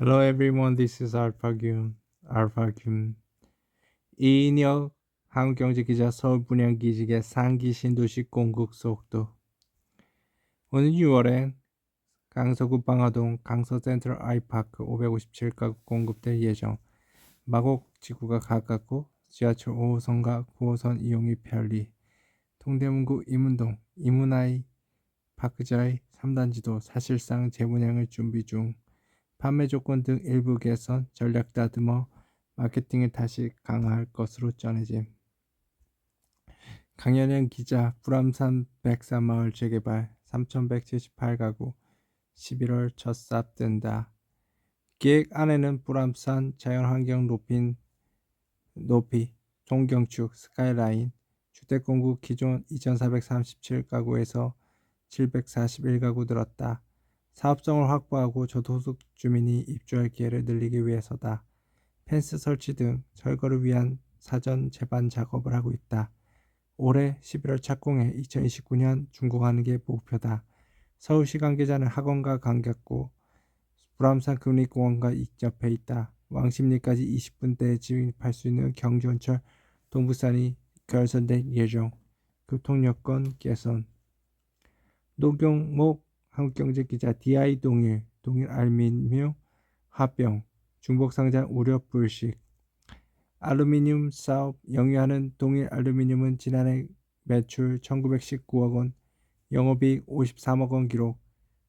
Hello everyone, this is Alpha Gyum. 이인혁 한국경제기자 서울분양기지계 상기 신도시 공급 속도. 오늘 6월엔 강서구 방화동 강서센트럴 아이파크 557가구 공급될 예정. 마곡 지구가 가깝고 지하철 5호선과 9호선 이용이 편리. 동대문구 이문동 이문아이 파크자의 3단지도 사실상 재분양을 준비 중. 판매 조건 등 일부 개선, 전략 다듬어 마케팅을 다시 강화할 것으로 전해짐. 강연영 기자, 불암산 백사마을 재개발 3,178가구 11월 첫 삽 뜬다. 기획안에는 불암산 자연환경 높이, 동경축, 스카이라인, 주택공급 기존 2,437가구에서 741가구 늘었다. 사업성을 확보하고 저소득 주민이 입주할 기회를 늘리기 위해서다. 펜스 설치 등 철거를 위한 사전 제반 작업을 하고 있다. 올해 11월 착공해 2029년 준공하는 게 목표다. 서울시 관계자는 학원과 가깝고 불암산 국립공원과 옆에 있다. 왕십리까지 20분대에 진입할 수 있는 경전철 동부선이 결선될 예정. 교통여건 개선. 노경목 한국경제기자 DI 동일 알미늄 합병 중복상장 우려 불식. 알루미늄 사업 영위하는 동일 알루미늄은 지난해 매출 1919억 원, 영업이익 53억 원 기록.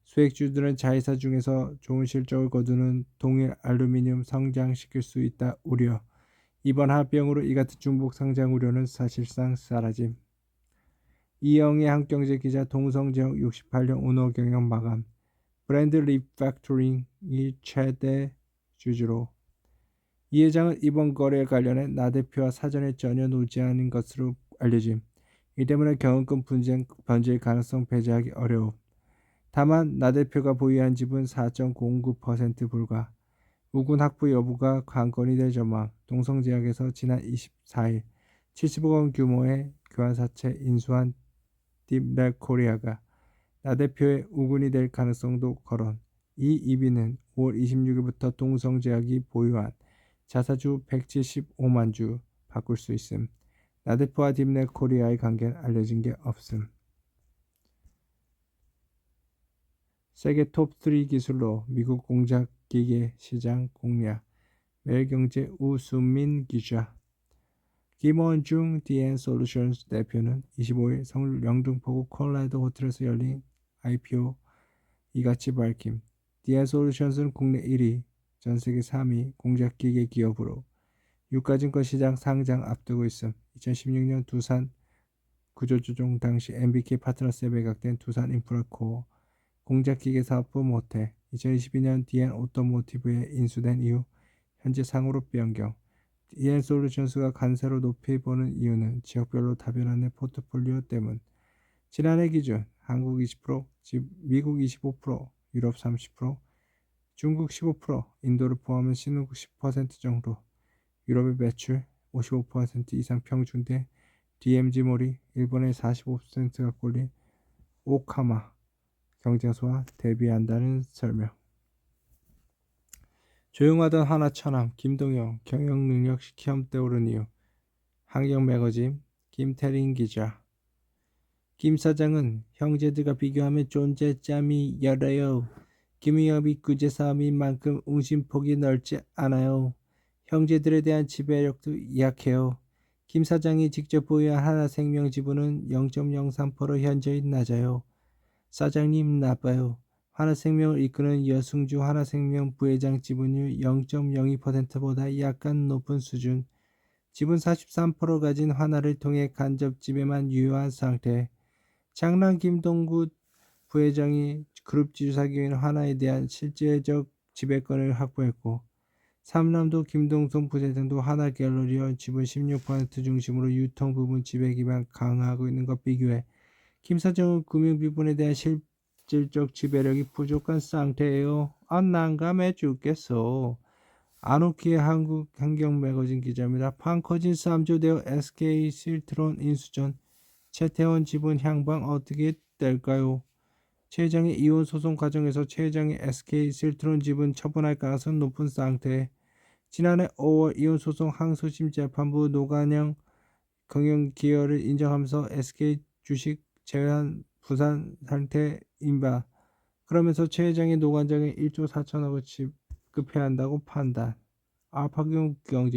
수액주들은 자회사 중에서 좋은 실적을 거두는 동일 알루미늄 성장시킬 수 있다 우려. 이번 합병으로 이 같은 중복 상장 우려는 사실상 사라짐. 이영의 한경제기자 동성지역 68년 오너 경영 마감. 브랜드 리팩토링이 최대 주주로. 이 회장은 이번 거래에 관련해 나 대표와 사전에 전혀 논지 않은 것으로 알려짐. 이 때문에 경영권 분쟁 번질 가능성 배제하기 어려움. 다만 나 대표가 보유한 집은 4.09% 불과. 우군 확보 여부가 관건이 될 전망. 동성제약에서 지난 24일 70억 원 규모의 교환사채 인수한 딥랩코리아가 나 대표의 우군이 될 가능성도 거론. 이 이비는 5월 26일부터 동성제약이 보유한 자사주 175만 주 바꿀 수 있음. 나 대표와 딥랩코리아의 관계는 알려진 게 없음. 세계 톱3 기술로 미국 공작기계 시장 공략. 매일경제 우수민 기자. 김원중 DN솔루션스 대표는 25일 서울 영등포구 콜라이더 호텔에서 열린 IPO 이같이 밝힘. DN솔루션스는 국내 1위, 전세계 3위 공작기계 기업으로 유가증권 시장 상장 앞두고 있음. 2016년 두산 구조조정 당시 MBK 파트너스에 매각된 두산인프라코어 공작기계 사업부 모태, 2022년 DN 오토모티브에 인수된 이후 현재 상호로 변경. DN솔루션스가 간세로 높이 보는 이유는 지역별로 다변화된 포트폴리오 때문. 지난해 기준 한국 20%, 미국 25%, 유럽 30%, 중국 15%, 인도를 포함한 신흥국 10% 정도. 유럽의 매출 55% 이상 평준대 DMZ몰이 일본의 45%가 꼴린 오카마 경쟁소와 대비한다는 설명. 조용하던 하나천왕 김동영 경영능력 시험대 오른 이유. 환경매거진 김태린 기자. 김 사장은 형제들과 비교하면 존재짬이 열어요. 김희업이 구제사업인 만큼 웅심폭이 넓지 않아요. 형제들에 대한 지배력도 약해요. 김 사장이 직접 보유한 하나생명 지분은 0.03% 현저히 낮아요. 사장님 나빠요. 하나생명을 이끄는 여승주 하나생명 부회장 지분율 0.02%보다 약간 높은 수준. 지분 43% 가진 하나를 통해 간접 지배만 유효한 상태. 장남 김동구 부회장이 그룹 지주사기인 하나에 대한 실제적 지배권을 확보했고, 삼남도 김동성 부회장도 하나 갤러리와 지분 16% 중심으로 유통 부분 지배 기반 강화하고 있는 것 비교해 김 사장은 금융 부분에 대한 실질적 지배력이 부족한 상태예요. 난감해 죽겠어. 아노키의 한국 환경 매거진 기자입니다. 판커진 3조 대우 SK 실트론 인수전 채태원 지분 향방 어떻게 될까요? 최 회장의 이혼 소송 과정에서 최 회장의 SK 실트론 지분 처분할 가능성은 높은 상태. 지난해 5월 이혼 소송 항소심 재판부 노관영 경영 기여를 인정하면서 SK 주식 제외한 부산 상태인 바, 그러면서 최 회장이 노관장에 1조 4천억을 지급해야 한다고 판단. 박용 경제